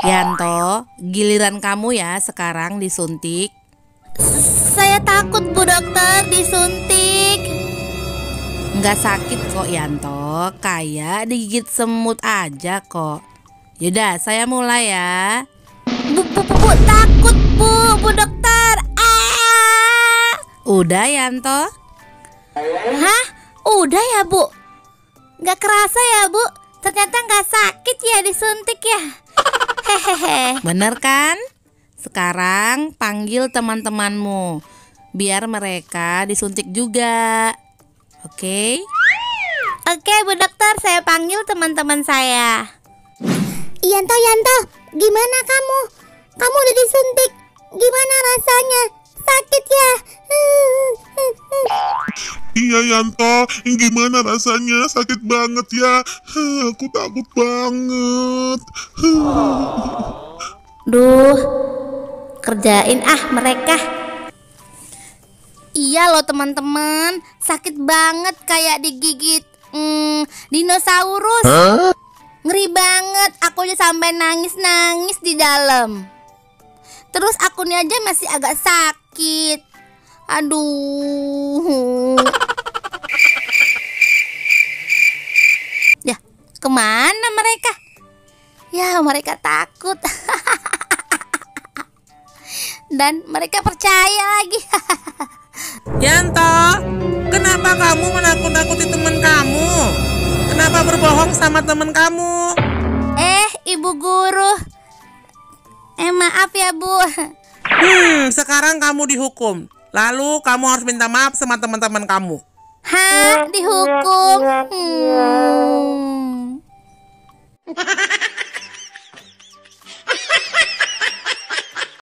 Yanto, giliran kamu ya sekarang disuntik. Saya takut Bu Dokter disuntik. Nggak sakit kok Yanto, kayak digigit semut aja kok. Yaudah, saya mulai ya. Bu, takut Bu Dokter. Udah Yanto? Hah? Udah ya Bu? Nggak kerasa ya Bu? Ternyata nggak sakit ya disuntik ya. Hehehe. Bener kan? Sekarang panggil teman-temanmu biar mereka disuntik juga. Oke? Oke Bu Dokter, saya panggil teman-teman saya. Yanto, gimana kamu? Kamu udah disuntik. Gimana rasanya? Sakit ya? Iya Yanto, gimana rasanya? Sakit banget ya. Aku takut banget. Duh, kerjain mereka. Iya loh teman-teman, sakit banget kayak digigit dinosaurus. Ngeri banget, aku aja sampai nangis-nangis di dalam. Terus akunnya aja masih agak sakit. Aduh. Ya, kemana mereka? Ya, mereka takut. Dan mereka percaya lagi. Yanto, kenapa kamu menakut-nakuti teman kamu? Kenapa berbohong sama teman kamu? Ibu guru. Maaf ya Bu. Sekarang kamu dihukum. Lalu kamu harus minta maaf sama teman-teman kamu. Hah? Dihukum?